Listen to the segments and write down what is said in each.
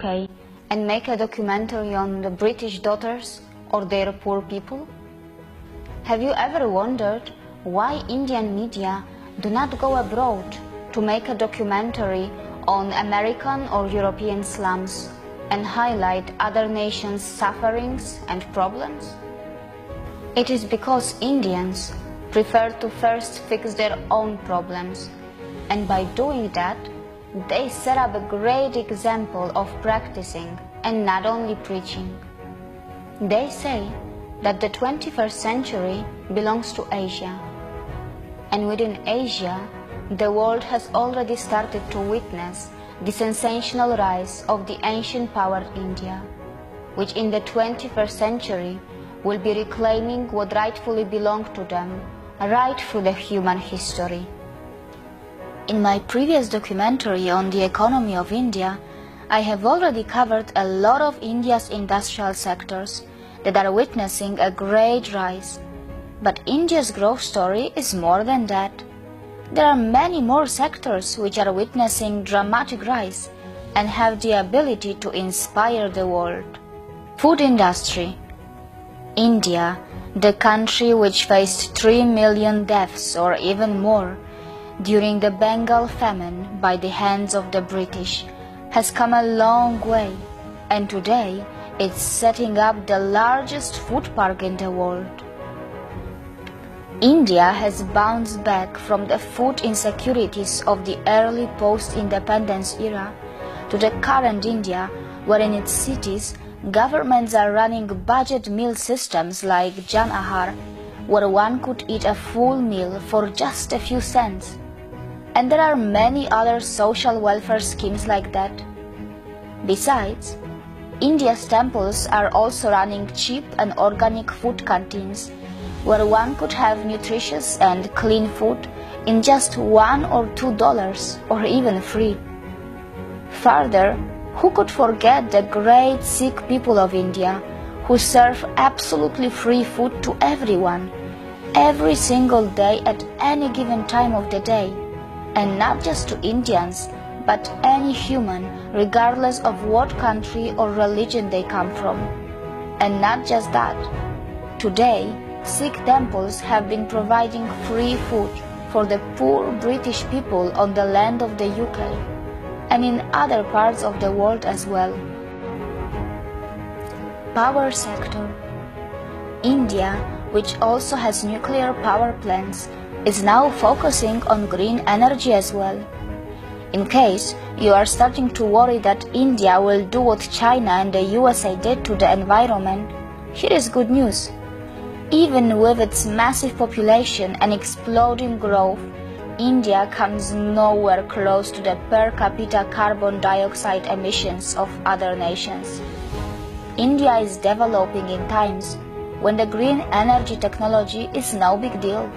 UK and make a documentary on the British daughters or their poor people? Have you ever wondered why Indian media do not go abroad to make a documentary on American or European slums and highlight other nations' sufferings and problems? It is because Indians prefer to first fix their own problems, and by doing that, they set up a great example of practicing and not only preaching. They say that the 21st century belongs to Asia, and within Asia, the world has already started to witness the sensational rise of the ancient power India, which in the 21st century will be reclaiming what rightfully belonged to them right through the human history. In my previous documentary on the economy of India, I have already covered a lot of India's industrial sectors that are witnessing a great rise. But India's growth story is more than that. There are many more sectors which are witnessing dramatic rise and have the ability to inspire the world. Food industry. India, the country which faced 3 million deaths or even more during the Bengal famine by the hands of the British, has come a long way, and today it's setting up the largest food park in the world. India has bounced back from the food insecurities of the early post-independence era to the current India, where in its cities, governments are running budget meal systems like Jan Ahar, where one could eat a full meal for just a few cents. And there are many other social welfare schemes like that. Besides, India's temples are also running cheap and organic food canteens, where one could have nutritious and clean food in just $1 or $2 or even free. Further, who could forget the great Sikh people of India who serve absolutely free food to everyone, every single day at any given time of the day, and not just to Indians, but any human regardless of what country or religion they come from. And not just that. Today, Sikh temples have been providing free food for the poor British people on the land of the UK and in other parts of the world as well. Power sector. India, which also has nuclear power plants, is now focusing on green energy as well. In case you are starting to worry that India will do what China and the USA did to the environment, here is good news. Even with its massive population and exploding growth, India comes nowhere close to the per capita carbon dioxide emissions of other nations. India is developing in times when the green energy technology is no big deal.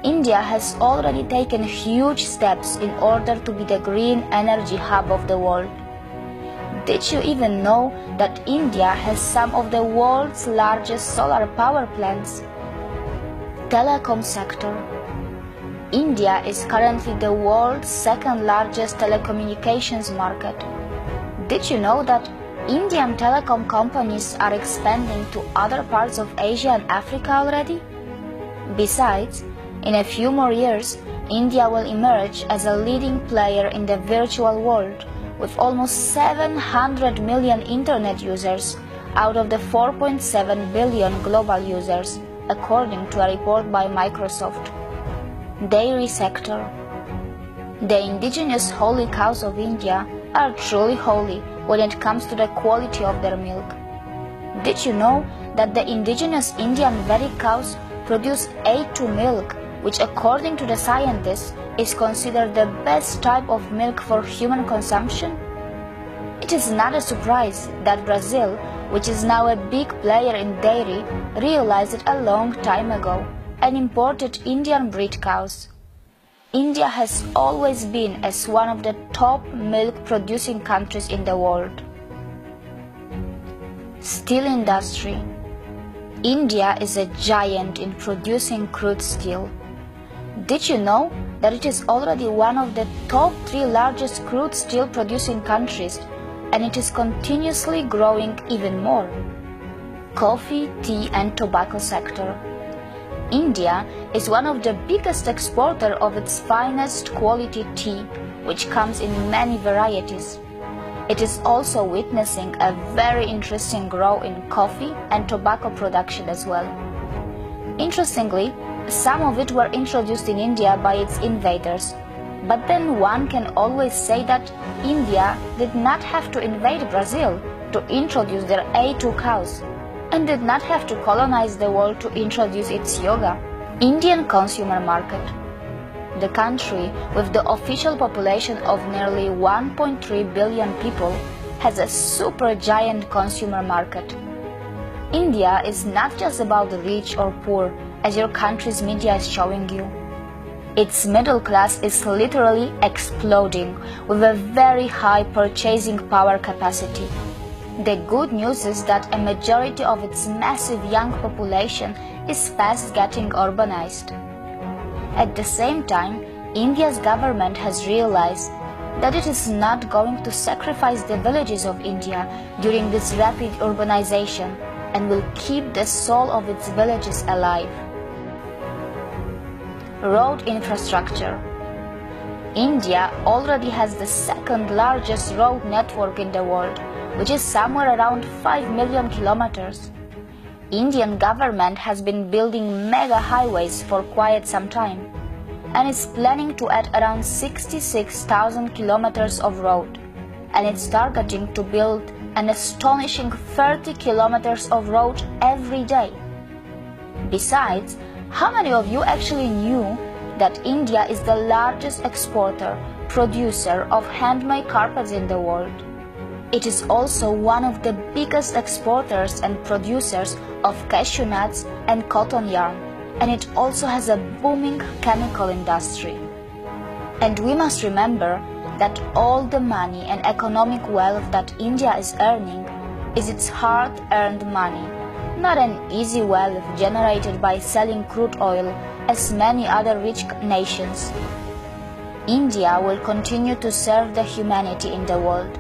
India has already taken huge steps in order to be the green energy hub of the world. Did you even know that India has some of the world's largest solar power plants? Telecom sector. India is currently the world's second largest telecommunications market. Did you know that Indian telecom companies are expanding to other parts of Asia and Africa already? Besides, in a few more years, India will emerge as a leading player in the virtual world with almost 700 million internet users out of the 4.7 billion global users, according to a report by Microsoft. Dairy sector. The indigenous holy cows of India are truly holy when it comes to the quality of their milk. Did you know that the indigenous Indian Vedic cows produce A2 milk, which according to the scientists is considered the best type of milk for human consumption? It is not a surprise that Brazil, which is now a big player in dairy, realized it a long time ago and imported Indian breed cows. India has always been as one of the top milk producing countries in the world. Steel industry. India is a giant in producing crude steel. Did you know that it is already one of the top 3 largest crude steel producing countries, and it is continuously growing even more. Coffee, tea and tobacco sector. India is one of the biggest exporters of its finest quality tea, which comes in many varieties. It is also witnessing a very interesting growth in coffee and tobacco production as well. Interestingly, some of it were introduced in India by its invaders. But then one can always say that India did not have to invade Brazil to introduce their A2 cows, and did not have to colonize the world to introduce its yoga. Indian consumer market. The country, with the official population of nearly 1.3 billion people, has a super giant consumer market. India is not just about the rich or poor, as your country's media is showing you. Its middle class is literally exploding with a very high purchasing power capacity. The good news is that a majority of its massive young population is fast getting urbanized. At the same time, India's government has realized that it is not going to sacrifice the villages of India during this rapid urbanization and will keep the soul of its villages alive. Road infrastructure. India already has the second largest road network in the world, which is somewhere around 5 million kilometers. Indian government has been building mega highways for quite some time and is planning to add around 66,000 kilometers of road, and it's targeting to build an astonishing 30 kilometers of road every day. Besides, how many of you actually knew that India is the largest exporter, producer of handmade carpets in the world? It is also one of the biggest exporters and producers of cashew nuts and cotton yarn, and it also has a booming chemical industry. And we must remember that all the money and economic wealth that India is earning is its hard-earned money, not an easy wealth generated by selling crude oil as many other rich nations. India will continue to serve the humanity in the world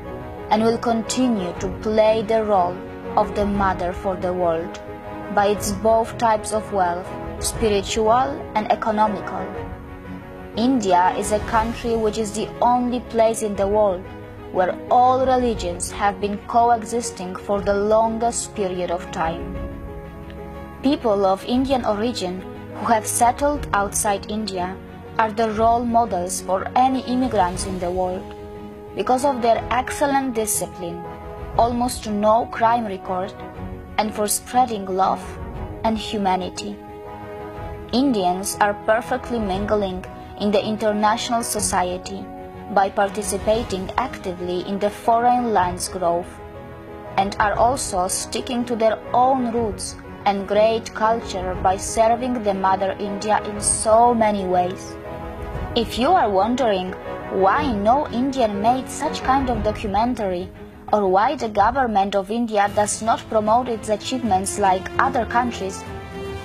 and will continue to play the role of the mother for the world by its both types of wealth, spiritual and economical. India is a country which is the only place in the world where all religions have been coexisting for the longest period of time. People of Indian origin who have settled outside India are the role models for any immigrants in the world because of their excellent discipline, almost no crime record, and for spreading love and humanity. Indians are perfectly mingling in the international society by participating actively in the foreign lands growth, and are also sticking to their own roots and great culture by serving the Mother India in so many ways. If you are wondering why no Indian made such kind of documentary, or why the government of India does not promote its achievements like other countries,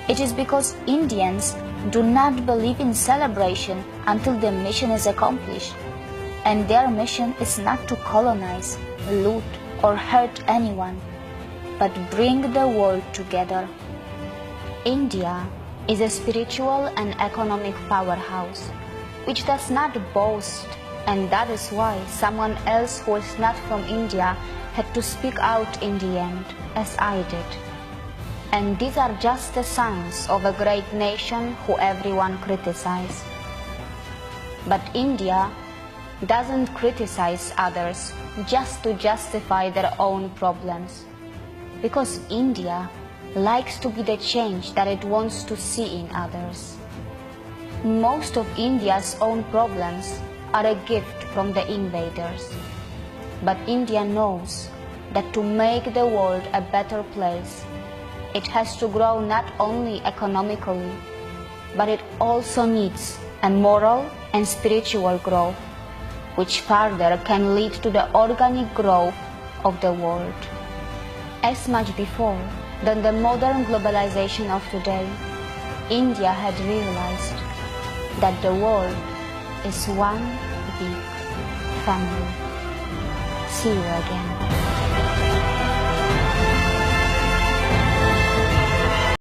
it is because Indians do not believe in celebration until the mission is accomplished, and their mission is not to colonize, loot or hurt anyone, but bring the world together. India is a spiritual and economic powerhouse, which does not boast, and that is why someone else who is not from India had to speak out in the end, as I did. And these are just the signs of a great nation who everyone criticizes. But India doesn't criticize others just to justify their own problems, because India likes to be the change that it wants to see in others. Most of India's own problems are a gift from the invaders. But India knows that to make the world a better place, it has to grow not only economically, but it also needs a moral and spiritual growth, which further can lead to the organic growth of the world. As much before than the modern globalization of today, India had realized that the world is one big family. see you again.